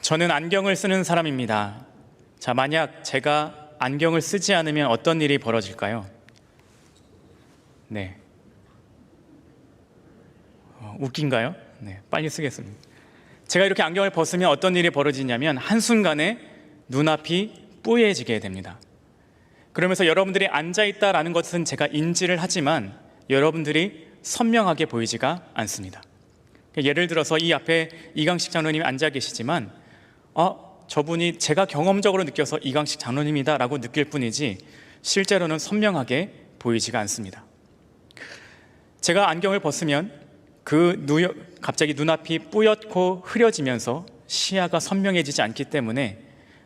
저는 안경을 쓰는 사람입니다. 자, 만약 제가 안경을 쓰지 않으면 어떤 일이 벌어질까요? 네. 웃긴가요? 네, 빨리 쓰겠습니다. 제가 이렇게 안경을 벗으면 어떤 일이 벌어지냐면 한순간에 눈앞이 뿌얘지게 됩니다. 그러면서 여러분들이 앉아있다라는 것은 제가 인지를 하지만 여러분들이 선명하게 보이지가 않습니다. 예를 들어서 이 앞에 이강식 장로님이 앉아 계시지만 저분이 제가 경험적으로 느껴서 이강식 장로님이다 라고 느낄 뿐이지 실제로는 선명하게 보이지가 않습니다. 제가 안경을 벗으면 갑자기 눈앞이 뿌옇고 흐려지면서 시야가 선명해지지 않기 때문에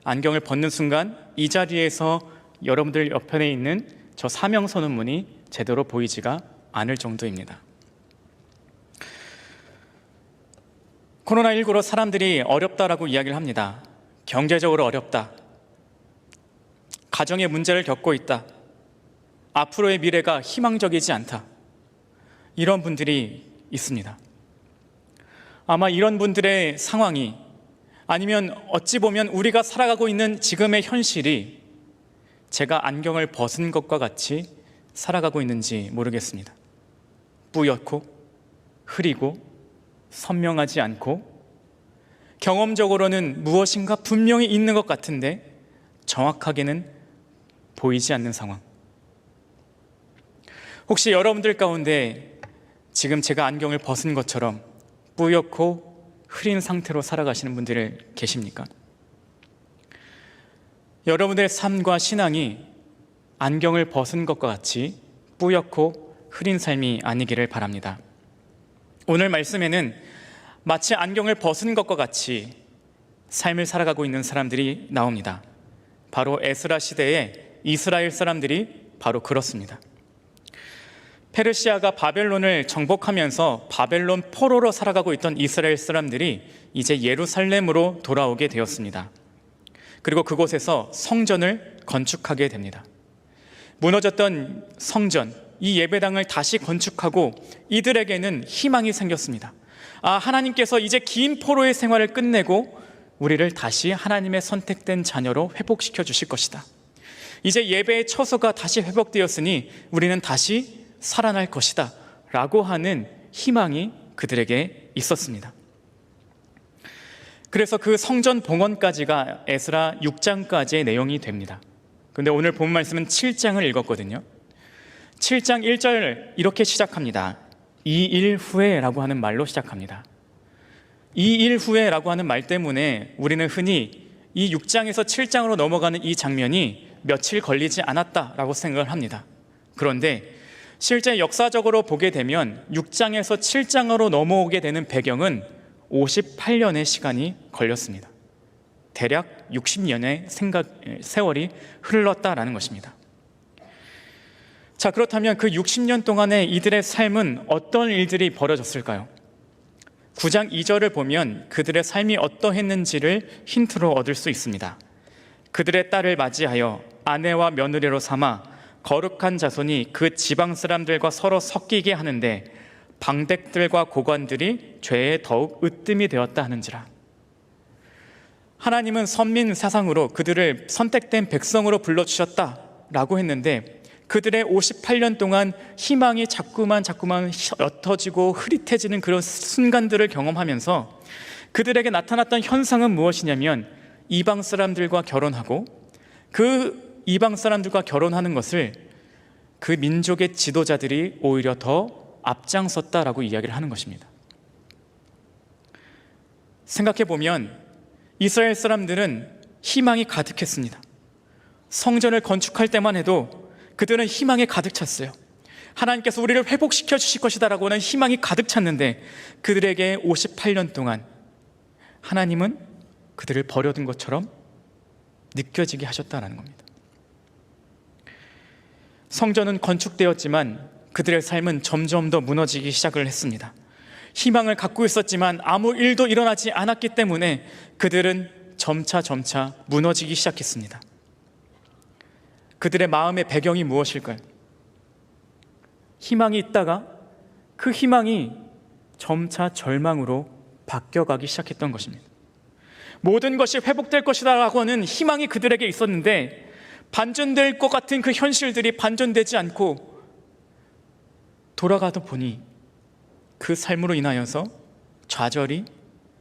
안경을 벗는 순간 이 자리에서 여러분들 옆에 있는 저 사명선언문이 제대로 보이지가 않을 정도입니다. 코로나19로 사람들이 어렵다라고 이야기를 합니다. 경제적으로 어렵다. 가정의 문제를 겪고 있다. 앞으로의 미래가 희망적이지 않다. 이런 분들이 있습니다. 아마 이런 분들의 상황이 아니면 어찌 보면 우리가 살아가고 있는 지금의 현실이 제가 안경을 벗은 것과 같이 살아가고 있는지 모르겠습니다. 뿌옇고 흐리고 선명하지 않고 경험적으로는 무엇인가 분명히 있는 것 같은데 정확하게는 보이지 않는 상황. 혹시 여러분들 가운데 지금 제가 안경을 벗은 것처럼 뿌옇고 흐린 상태로 살아가시는 분들 계십니까? 여러분들의 삶과 신앙이 안경을 벗은 것과 같이 뿌옇고 흐린 삶이 아니기를 바랍니다. 오늘 말씀에는 마치 안경을 벗은 것과 같이 삶을 살아가고 있는 사람들이 나옵니다. 바로 에스라 시대의 이스라엘 사람들이 바로 그렇습니다. 페르시아가 바벨론을 정복하면서 바벨론 포로로 살아가고 있던 이스라엘 사람들이 이제 예루살렘으로 돌아오게 되었습니다. 그리고 그곳에서 성전을 건축하게 됩니다. 무너졌던 성전, 이 예배당을 다시 건축하고 이들에게는 희망이 생겼습니다. 하나님께서 이제 긴 포로의 생활을 끝내고 우리를 다시 하나님의 선택된 자녀로 회복시켜 주실 것이다. 이제 예배의 처소가 다시 회복되었으니 우리는 다시 살아날 것이다 라고 하는 희망이 그들에게 있었습니다. 그래서 그 성전 봉헌까지가 에스라 6장까지의 내용이 됩니다. 그런데 오늘 본 말씀은 7장을 읽었거든요. 7장 1절 이렇게 시작합니다. 2일 후에 라고 하는 말로 시작합니다. 2일 후에 라고 하는 말 때문에 우리는 흔히 이 6장에서 7장으로 넘어가는 이 장면이 며칠 걸리지 않았다라고 생각을 합니다. 그런데 실제 역사적으로 보게 되면 6장에서 7장으로 넘어오게 되는 배경은 58년의 시간이 걸렸습니다. 대략 60년의 세월이 흘렀다라는 것입니다. 자, 그렇다면 그 60년 동안에 이들의 삶은 어떤 일들이 벌어졌을까요? 9장 2절을 보면 그들의 삶이 어떠했는지를 힌트로 얻을 수 있습니다. 그들의 딸을 맞이하여 아내와 며느리로 삼아 거룩한 자손이 그 지방 사람들과 서로 섞이게 하는데 방백들과 고관들이 죄에 더욱 으뜸이 되었다 하는지라. 하나님은 선민 사상으로 그들을 선택된 백성으로 불러주셨다라고 했는데 그들의 58년 동안 희망이 자꾸만 옅어지고 흐릿해지는 그런 순간들을 경험하면서 그들에게 나타났던 현상은 무엇이냐면 이방 사람들과 결혼하고 그 이방 사람들과 결혼하는 것을 그 민족의 지도자들이 오히려 더 앞장섰다라고 이야기를 하는 것입니다. 생각해보면 이스라엘 사람들은 희망이 가득했습니다. 성전을 건축할 때만 해도 그들은 희망에 가득 찼어요. 하나님께서 우리를 회복시켜 주실 것이다라고 하는 희망이 가득 찼는데 그들에게 58년 동안 하나님은 그들을 버려둔 것처럼 느껴지게 하셨다는 겁니다. 성전은 건축되었지만 그들의 삶은 점점 더 무너지기 시작을 했습니다. 희망을 갖고 있었지만 아무 일도 일어나지 않았기 때문에 그들은 점차 무너지기 시작했습니다. 그들의 마음의 배경이 무엇일까요? 희망이 있다가 그 희망이 점차 절망으로 바뀌어가기 시작했던 것입니다. 모든 것이 회복될 것이다 라고 하는 희망이 그들에게 있었는데 반전될 것 같은 그 현실들이 반전되지 않고 돌아가다 보니 그 삶으로 인하여서 좌절이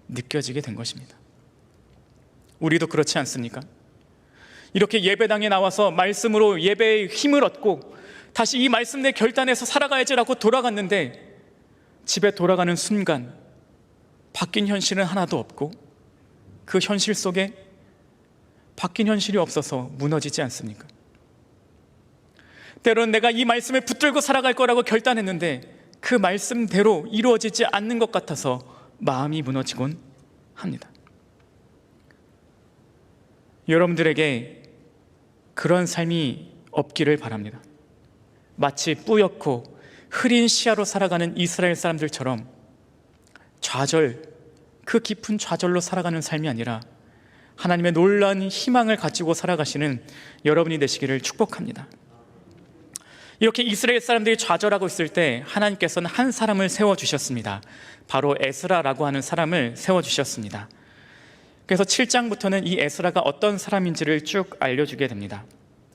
느껴지게 된 것입니다. 우리도 그렇지 않습니까? 이렇게 예배당에 나와서 말씀으로 예배의 힘을 얻고 다시 이 말씀 내 결단해서 살아가야지라고 돌아갔는데 집에 돌아가는 순간 바뀐 현실은 하나도 없고 그 현실 속에 바뀐 현실이 없어서 무너지지 않습니까? 때로는 내가 이 말씀을 붙들고 살아갈 거라고 결단했는데 그 말씀대로 이루어지지 않는 것 같아서 마음이 무너지곤 합니다. 여러분들에게 그런 삶이 없기를 바랍니다. 마치 뿌옇고 흐린 시야로 살아가는 이스라엘 사람들처럼 좌절, 그 깊은 좌절로 살아가는 삶이 아니라 하나님의 놀라운 희망을 가지고 살아가시는 여러분이 되시기를 축복합니다. 이렇게 이스라엘 사람들이 좌절하고 있을 때 하나님께서는 한 사람을 세워주셨습니다. 바로 에스라라고 하는 사람을 세워주셨습니다. 그래서 7장부터는 이 에스라가 어떤 사람인지를 쭉 알려주게 됩니다.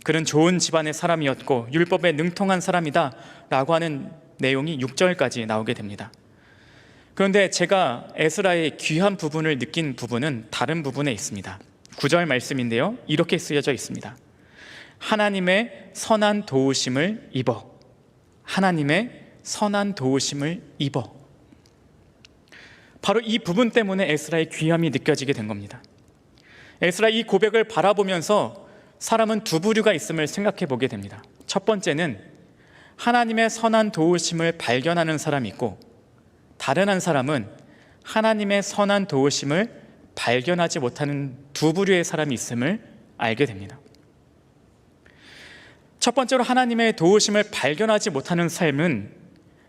그는 좋은 집안의 사람이었고 율법에 능통한 사람이다 라고 하는 내용이 6절까지 나오게 됩니다. 그런데 제가 에스라의 귀한 부분을 느낀 부분은 다른 부분에 있습니다. 9절 말씀인데요, 이렇게 쓰여져 있습니다. 하나님의 선한 도우심을 입어. 하나님의 선한 도우심을 입어. 바로 이 부분 때문에 에스라의 귀함이 느껴지게 된 겁니다. 에스라 이 고백을 바라보면서 사람은 두 부류가 있음을 생각해 보게 됩니다. 첫 번째는 하나님의 선한 도우심을 발견하는 사람이 있고, 다른 한 사람은 하나님의 선한 도우심을 발견하지 못하는 두 부류의 사람이 있음을 알게 됩니다. 첫 번째로 하나님의 도우심을 발견하지 못하는 삶은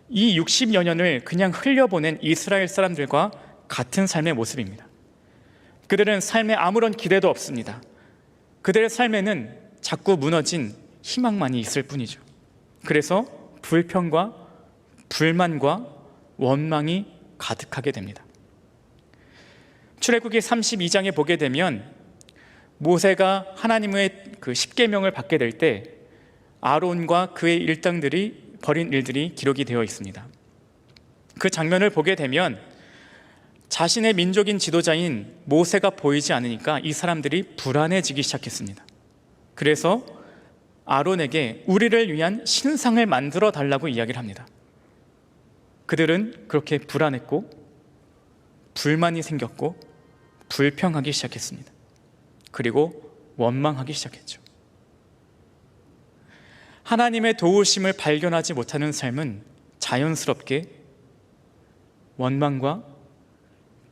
이 60여 년을 그냥 흘려보낸 이스라엘 사람들과 같은 삶의 모습입니다. 그들은 삶에 아무런 기대도 없습니다. 그들의 삶에는 자꾸 무너진 희망만이 있을 뿐이죠. 그래서 불평과 불만과 원망이 가득하게 됩니다. 출애굽기 32장에 보게 되면 모세가 하나님의 그 십계명을 받게 될 때 아론과 그의 일당들이 벌인 일들이 기록이 되어 있습니다. 그 장면을 보게 되면 자신의 민족인 지도자인 모세가 보이지 않으니까 이 사람들이 불안해지기 시작했습니다. 그래서 아론에게 우리를 위한 신상을 만들어 달라고 이야기를 합니다. 그들은 그렇게 불안했고 불만이 생겼고 불평하기 시작했습니다. 그리고 원망하기 시작했죠. 하나님의 도우심을 발견하지 못하는 삶은 자연스럽게 원망과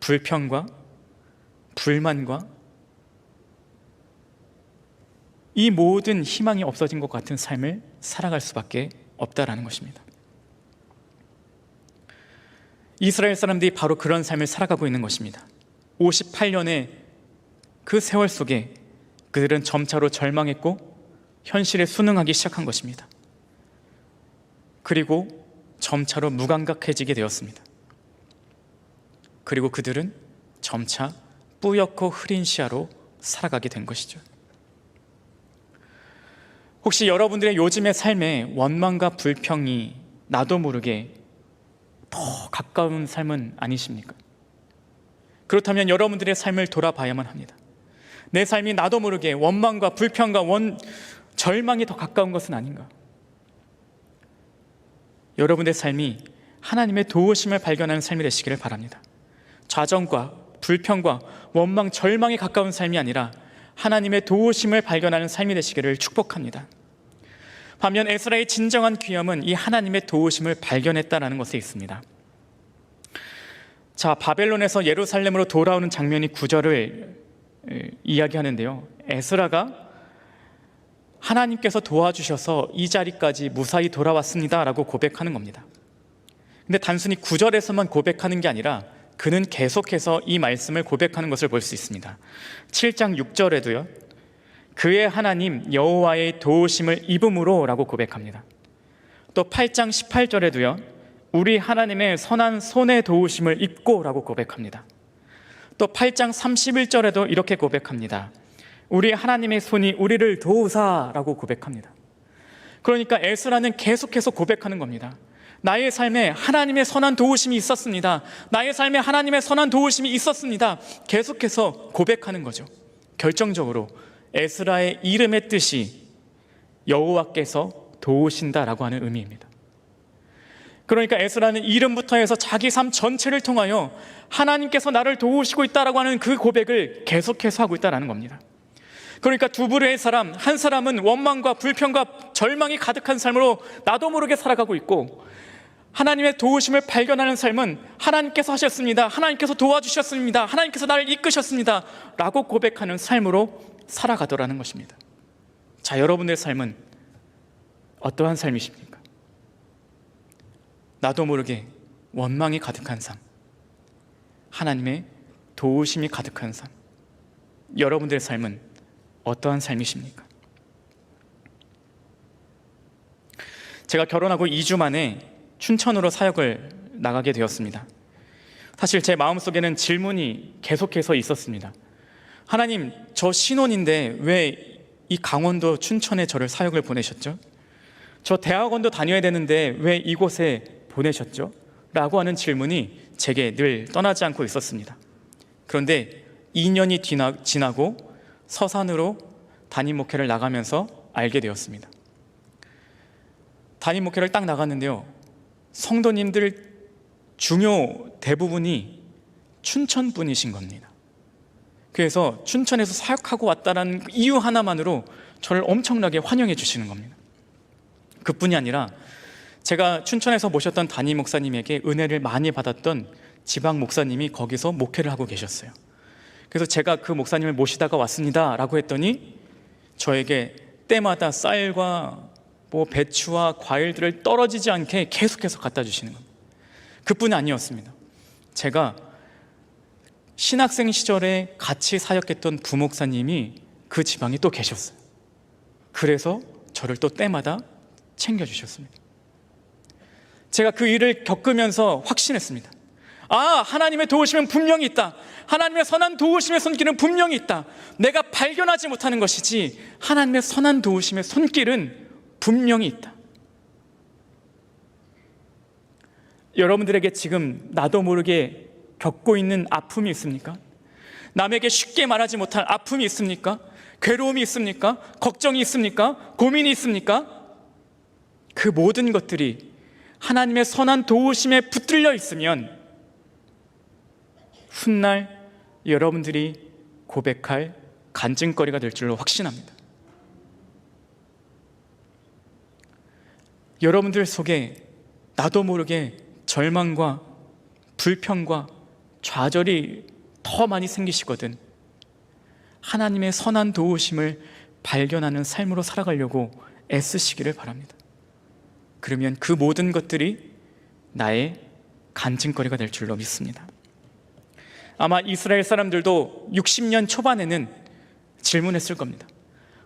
불평과 불만과 이 모든 희망이 없어진 것 같은 삶을 살아갈 수밖에 없다라는 것입니다. 이스라엘 사람들이 바로 그런 삶을 살아가고 있는 것입니다. 58년의 그 세월 속에 그들은 점차로 절망했고 현실에 순응하기 시작한 것입니다. 그리고 점차로 무감각해지게 되었습니다. 그리고 그들은 점차 뿌옇고 흐린 시야로 살아가게 된 것이죠. 혹시 여러분들의 요즘의 삶에 원망과 불평이 나도 모르게 더 가까운 삶은 아니십니까? 그렇다면 여러분들의 삶을 돌아봐야만 합니다. 내 삶이 나도 모르게 원망과 불평과 절망이 더 가까운 것은 아닌가? 여러분의 삶이 하나님의 도우심을 발견하는 삶이 되시기를 바랍니다. 좌정과 불평과 원망, 절망에 가까운 삶이 아니라 하나님의 도우심을 발견하는 삶이 되시기를 축복합니다. 반면 에스라의 진정한 귀함은 이 하나님의 도우심을 발견했다는 것에 있습니다. 자, 바벨론에서 예루살렘으로 돌아오는 장면이 9절을 이야기하는데요, 에스라가 하나님께서 도와주셔서 이 자리까지 무사히 돌아왔습니다 라고 고백하는 겁니다. 근데 단순히 9절에서만 고백하는 게 아니라 그는 계속해서 이 말씀을 고백하는 것을 볼 수 있습니다. 7장 6절에도요 그의 하나님 여호와의 도우심을 입음으로 라고 고백합니다. 또 8장 18절에도요 우리 하나님의 선한 손의 도우심을 입고 라고 고백합니다. 또 8장 31절에도 이렇게 고백합니다. 우리 하나님의 손이 우리를 도우사라고 고백합니다. 그러니까 에스라는 계속해서 고백하는 겁니다. 나의 삶에 하나님의 선한 도우심이 있었습니다. 나의 삶에 하나님의 선한 도우심이 있었습니다. 계속해서 고백하는 거죠. 결정적으로 에스라의 이름의 뜻이 여호와께서 도우신다라고 하는 의미입니다. 그러니까 에스라는 이름부터 해서 자기 삶 전체를 통하여 하나님께서 나를 도우시고 있다라고 하는 그 고백을 계속해서 하고 있다는 겁니다. 그러니까 두 부류의 사람, 한 사람은 원망과 불평과 절망이 가득한 삶으로 나도 모르게 살아가고 있고, 하나님의 도우심을 발견하는 삶은 하나님께서 하셨습니다, 하나님께서 도와주셨습니다, 하나님께서 나를 이끄셨습니다 라고 고백하는 삶으로 살아가더라는 것입니다. 자, 여러분의 삶은 어떠한 삶이십니까? 나도 모르게 원망이 가득한 삶, 하나님의 도우심이 가득한 삶, 여러분들의 삶은 어떠한 삶이십니까? 제가 결혼하고 2주 만에 춘천으로 사역을 나가게 되었습니다. 사실 제 마음속에는 질문이 계속해서 있었습니다. 하나님, 저 신혼인데 왜 이 강원도 춘천에 저를 사역을 보내셨죠? 저 대학원도 다녀야 되는데 왜 이곳에 보내셨죠? 라고 하는 질문이 제게 늘 떠나지 않고 있었습니다. 그런데 2년이 지나고 서산으로 담임 목회를 나가면서 알게 되었습니다. 담임 목회를 딱 나갔는데요, 성도님들 중요 대부분이 춘천 분이신 겁니다. 그래서 춘천에서 사역하고 왔다는 이유 하나만으로 저를 엄청나게 환영해 주시는 겁니다. 그뿐이 아니라 제가 춘천에서 모셨던 담임 목사님에게 은혜를 많이 받았던 지방 목사님이 거기서 목회를 하고 계셨어요. 그래서 제가 그 목사님을 모시다가 왔습니다 라고 했더니 저에게 때마다 쌀과 배추와 과일들을 떨어지지 않게 계속해서 갖다 주시는 겁니다. 그뿐이 아니었습니다. 제가 신학생 시절에 같이 사역했던 부목사님이 그 지방에 또 계셨어요. 그래서 저를 또 때마다 챙겨주셨습니다. 제가 그 일을 겪으면서 확신했습니다. 아, 하나님의 도우심은 분명히 있다. 하나님의 선한 도우심의 손길은 분명히 있다. 내가 발견하지 못하는 것이지 하나님의 선한 도우심의 손길은 분명히 있다. 여러분들에게 지금 나도 모르게 겪고 있는 아픔이 있습니까? 남에게 쉽게 말하지 못할 아픔이 있습니까? 괴로움이 있습니까? 걱정이 있습니까? 고민이 있습니까? 그 모든 것들이 하나님의 선한 도우심에 붙들려 있으면 훗날 여러분들이 고백할 간증거리가 될 줄로 확신합니다. 여러분들 속에 나도 모르게 절망과 불평과 좌절이 더 많이 생기시거든 하나님의 선한 도우심을 발견하는 삶으로 살아가려고 애쓰시기를 바랍니다. 그러면 그 모든 것들이 나의 간증거리가 될 줄로 믿습니다. 아마 이스라엘 사람들도 60년 초반에는 질문했을 겁니다.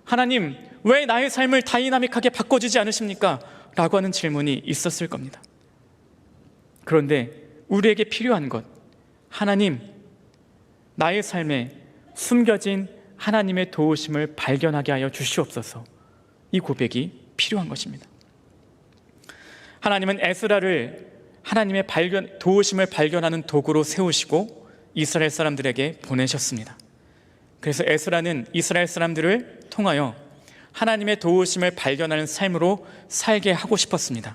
하나님, 왜 나의 삶을 다이나믹하게 바꿔주지 않으십니까? 라고 하는 질문이 있었을 겁니다. 그런데 우리에게 필요한 것, 하나님, 나의 삶에 숨겨진 하나님의 도우심을 발견하게 하여 주시옵소서, 이 고백이 필요한 것입니다. 하나님은 에스라를 하나님의 도우심을 발견하는 도구로 세우시고 이스라엘 사람들에게 보내셨습니다. 그래서 에스라는 이스라엘 사람들을 통하여 하나님의 도우심을 발견하는 삶으로 살게 하고 싶었습니다.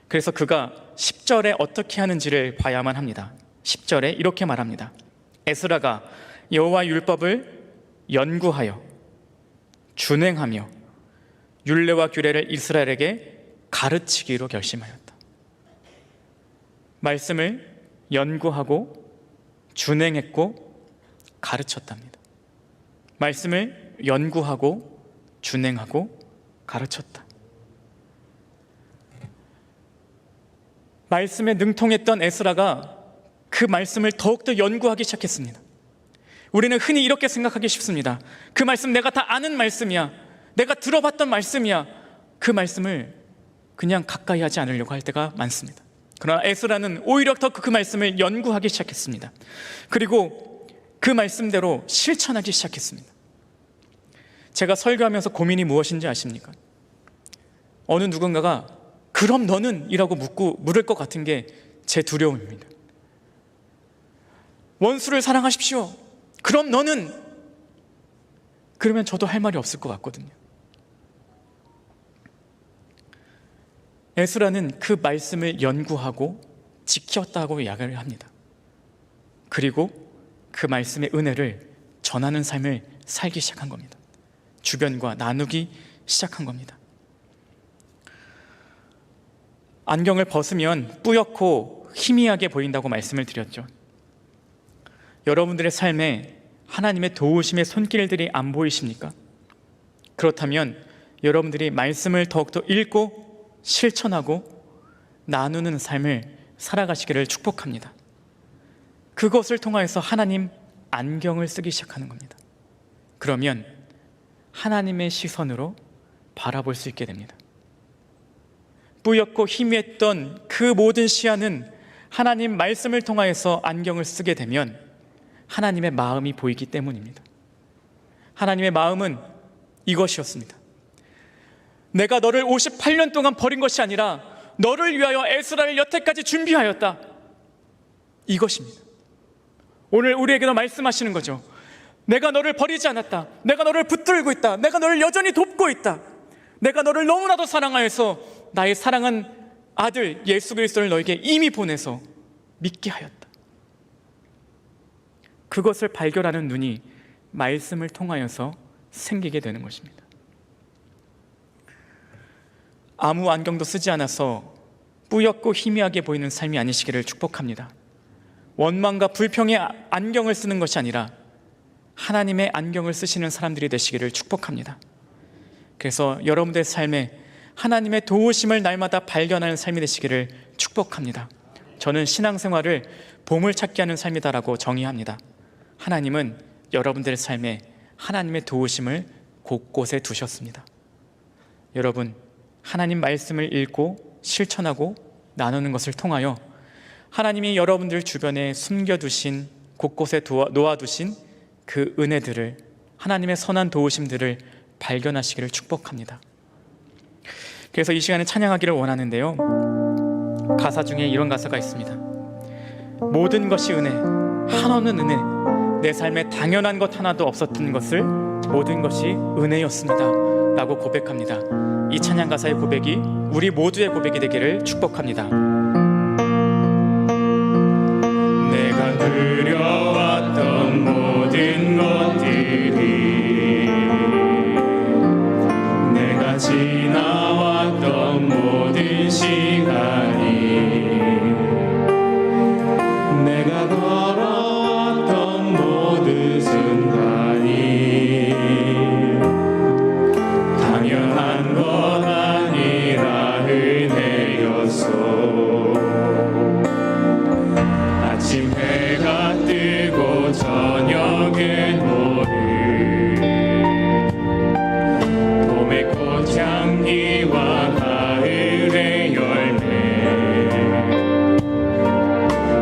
그래서 그가 10절에 어떻게 하는지를 봐야만 합니다. 10절에 이렇게 말합니다. 에스라가 여호와 율법을 연구하여 준행하며 율례와 규례를 이스라엘에게 가르치기로 결심하였다. 말씀을 연구하고 준행했고 가르쳤답니다. 말씀을 연구하고 준행하고 가르쳤다. 말씀에 능통했던 에스라가 그 말씀을 더욱더 연구하기 시작했습니다. 우리는 흔히 이렇게 생각하기 쉽습니다. 그 말씀 내가 다 아는 말씀이야, 내가 들어봤던 말씀이야, 그 말씀을 그냥 가까이 하지 않으려고 할 때가 많습니다. 그러나 에스라는 오히려 더 그 말씀을 연구하기 시작했습니다. 그리고 그 말씀대로 실천하기 시작했습니다. 제가 설교하면서 고민이 무엇인지 아십니까? 어느 누군가가 그럼 너는? 이라고 물을 것 같은 게 제 두려움입니다. 원수를 사랑하십시오. 그럼 너는? 그러면 저도 할 말이 없을 것 같거든요. 에스라는 그 말씀을 연구하고 지켰다고 이야기를 합니다. 그리고 그 말씀의 은혜를 전하는 삶을 살기 시작한 겁니다. 주변과 나누기 시작한 겁니다. 안경을 벗으면 뿌옇고 희미하게 보인다고 말씀을 드렸죠. 여러분들의 삶에 하나님의 도우심의 손길들이 안 보이십니까? 그렇다면 여러분들이 말씀을 더욱더 읽고 실천하고 나누는 삶을 살아가시기를 축복합니다. 그것을 통하여서 하나님 안경을 쓰기 시작하는 겁니다. 그러면 하나님의 시선으로 바라볼 수 있게 됩니다. 뿌옇고 희미했던 그 모든 시야는 하나님 말씀을 통하여서 안경을 쓰게 되면 하나님의 마음이 보이기 때문입니다. 하나님의 마음은 이것이었습니다. 내가 너를 58년 동안 버린 것이 아니라 너를 위하여 에스라를 여태까지 준비하였다. 이것입니다. 오늘 우리에게도 말씀하시는 거죠. 내가 너를 버리지 않았다. 내가 너를 붙들고 있다. 내가 너를 여전히 돕고 있다. 내가 너를 너무나도 사랑하여서 나의 사랑한 아들 예수 그리스도를 너에게 이미 보내서 믿게 하였다. 그것을 발견하는 눈이 말씀을 통하여서 생기게 되는 것입니다. 아무 안경도 쓰지 않아서 뿌옇고 희미하게 보이는 삶이 아니시기를 축복합니다. 원망과 불평의 안경을 쓰는 것이 아니라 하나님의 안경을 쓰시는 사람들이 되시기를 축복합니다. 그래서 여러분들의 삶에 하나님의 도우심을 날마다 발견하는 삶이 되시기를 축복합니다. 저는 신앙생활을 보물찾기 하는 삶이다라고 정의합니다. 하나님은 여러분들의 삶에 하나님의 도우심을 곳곳에 두셨습니다. 여러분, 하나님 말씀을 읽고 실천하고 나누는 것을 통하여 하나님이 여러분들 주변에 숨겨두신, 곳곳에 놓아두신 그 은혜들을, 하나님의 선한 도우심들을 발견하시기를 축복합니다. 그래서 이 시간에 찬양하기를 원하는데요, 가사 중에 이런 가사가 있습니다. 모든 것이 은혜, 한없는 은혜, 내 삶에 당연한 것 하나도 없었던 것을 모든 것이 은혜였습니다 라고 고백합니다. 이 찬양 가사의 고백이 우리 모두의 고백이 되기를 축복합니다. 내가 누려왔던 모든 것들이, 내가 지나왔던 모든 시간이, 내가 걸어왔던 모든 순간이 당연한 건 아니라 은혜였소. 아침 해가 뜨고 저녁에 노을, 봄의 꽃향기와 가을의 열매,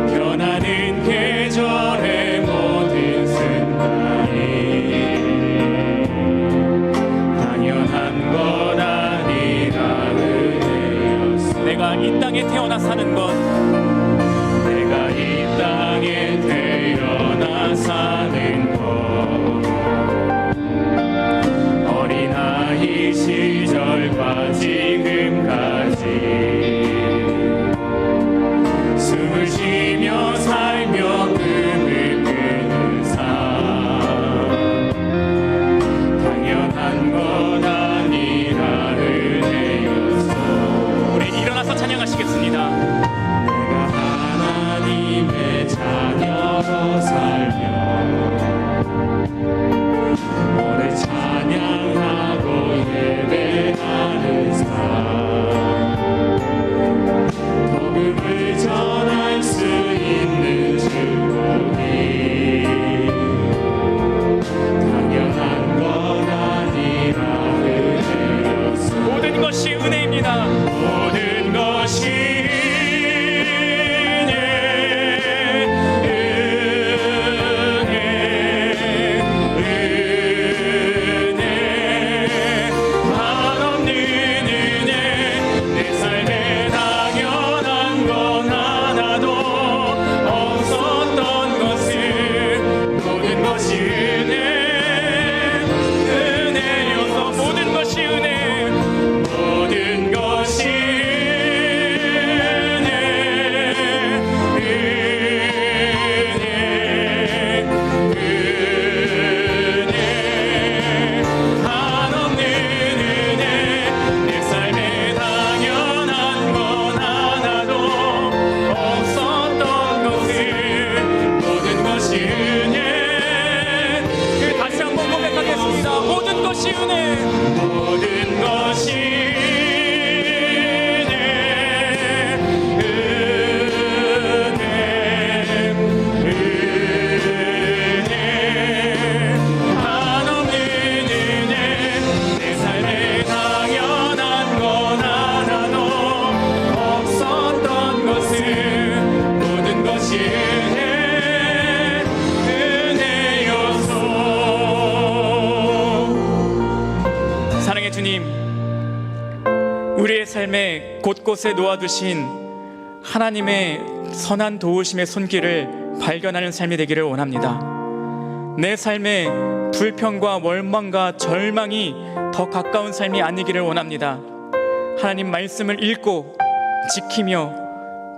변하는 계절의 모든 순간이 당연한 건 아니라 은혜였어. 내가 이 땅에 태어나 사는 것, 내가 이 땅에 삶의 곳곳에 놓아두신 하나님의 선한 도우심의 손길을 발견하는 삶이 되기를 원합니다. 내 삶에 불평과 원망과 절망이 더 가까운 삶이 아니기를 원합니다. 하나님 말씀을 읽고 지키며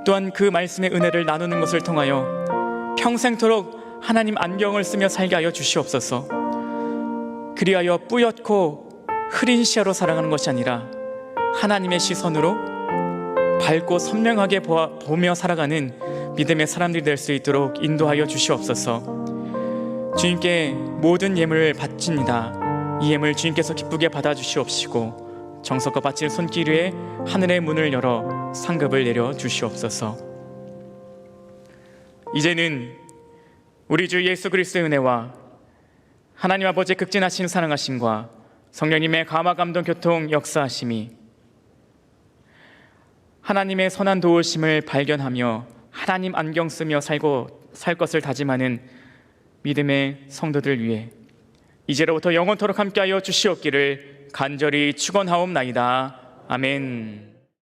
또한 그 말씀의 은혜를 나누는 것을 통하여 평생토록 하나님 안경을 쓰며 살게 하여 주시옵소서. 그리하여 뿌옇고 흐린 시야로 살아가는 것이 아니라 하나님의 시선으로 밝고 선명하게 보며 살아가는 믿음의 사람들이 될 수 있도록 인도하여 주시옵소서. 주님께 모든 예물을 바칩니다. 이 예물 주님께서 기쁘게 받아주시옵시고 정성껏 바칠 손길 위에 하늘의 문을 열어 상급을 내려 주시옵소서. 이제는 우리 주 예수 그리스도의 은혜와 하나님 아버지의 극진하신 사랑하심과 성령님의 감화 감동 교통 역사하심이 하나님의 선한 도우심을 발견하며 하나님 안경 쓰며 살 것을 다짐하는 믿음의 성도들 위해 이제로부터 영원토록 함께하여 주시옵기를 간절히 축원하옵나이다. 아멘.